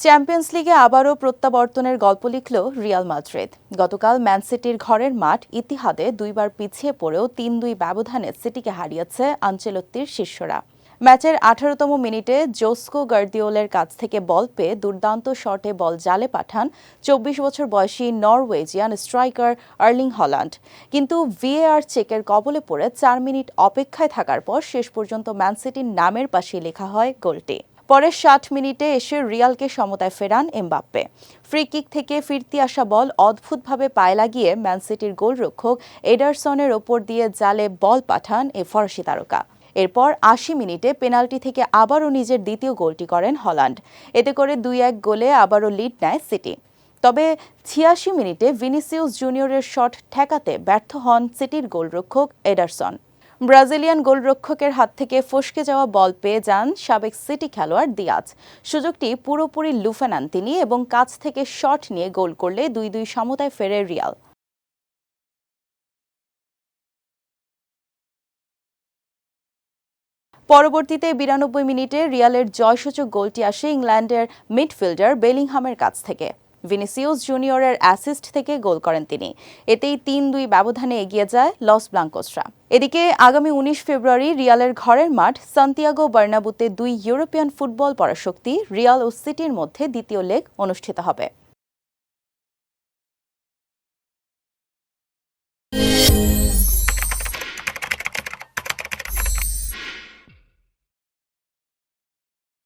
Champions লিগে আবারও প্রত্যাবর্তনের গল্প লিখল রিয়াল মাদ্রিদ। গতকাল ম্যান সিটির ঘরের মাঠ ইতিহাদে দুইবার পিছিয়ে পড়েও ৩-২ ব্যবধানে সিটিকে হারিয়েছে আনচেলত্তির শিষ্যরা। ম্যাচের ১৮তম মিনিটে জোস্কো গার্দিওলের কাছ থেকে বল পেয়ে দুর্দান্ত শটে বল জালে পাঠান ২৪ বছর বয়সী নরওয়েজিয়ান স্ট্রাইকার আর্লিং হল্যান্ড। কিন্তু ভিএআর চেকের কবলে পড়ে ৪ মিনিট অপেক্ষায় থাকার পর শেষ পর্যন্ত ম্যান সিটির নামের পাশে লেখা হয় গোলটি। পরে ৬০ মিনিটে এসে রিয়ালকে সমতায় ফেরান এমবাপ্পে। ফ্রি কিক থেকে ফিরতি আসা বল অদ্ভুতভাবে পায়ে লাগিয়ে ম্যান সিটির গোলরক্ষক এডারসনের ওপর দিয়ে জালে বল পাঠান এ ফরাসি তারকা। এরপর ৮০ মিনিটে পেনাল্টি থেকে আবারও নিজের দ্বিতীয় গোলটি করেন হল্যান্ড। এতে করে ২-১ গোলে আবারও লিড নেয় সিটি। তবে ৮৬ মিনিটে ভিনিসিয়াস জুনিয়রের শট ঠেকাতে ব্যর্থ হন সিটির গোলরক্ষক এডারসন। ব্রাজিলিয়ান গোলরক্ষকের হাত থেকে ফসকে যাওয়া বল পেয়ে যান সাবেক সিটি খেলোয়াড় দিয়াজ। সুযোগটি পুরোপুরি লুফে নেন তিনি এবং কাছ থেকে শট নিয়ে গোল করলে ২-২ সমতায় ফেরে রিয়াল। পরবর্তীতে ৯২ মিনিটে রিয়ালের জয়সূচক গোলটি আসে ইংল্যান্ডের মিডফিল্ডার বেলিংহামের কাছ থেকে। ভিনিসিয়াস জুনিয়রের অ্যাসিস্ট থেকে গোল করেন তিনি। এতেই ৩-২ ব্যবধানে এগিয়ে যায় লস ব্লাঙ্কোসরা। এদিকে আগামী ১৯ ফেব্রুয়ারি রিয়ালের ঘরের মাঠ সান্তিয়াগো বার্নাবুতে দুই ইউরোপিয়ান ফুটবল পরাশক্তি রিয়াল ও সিটির মধ্যে দ্বিতীয় লেগ অনুষ্ঠিত হবে।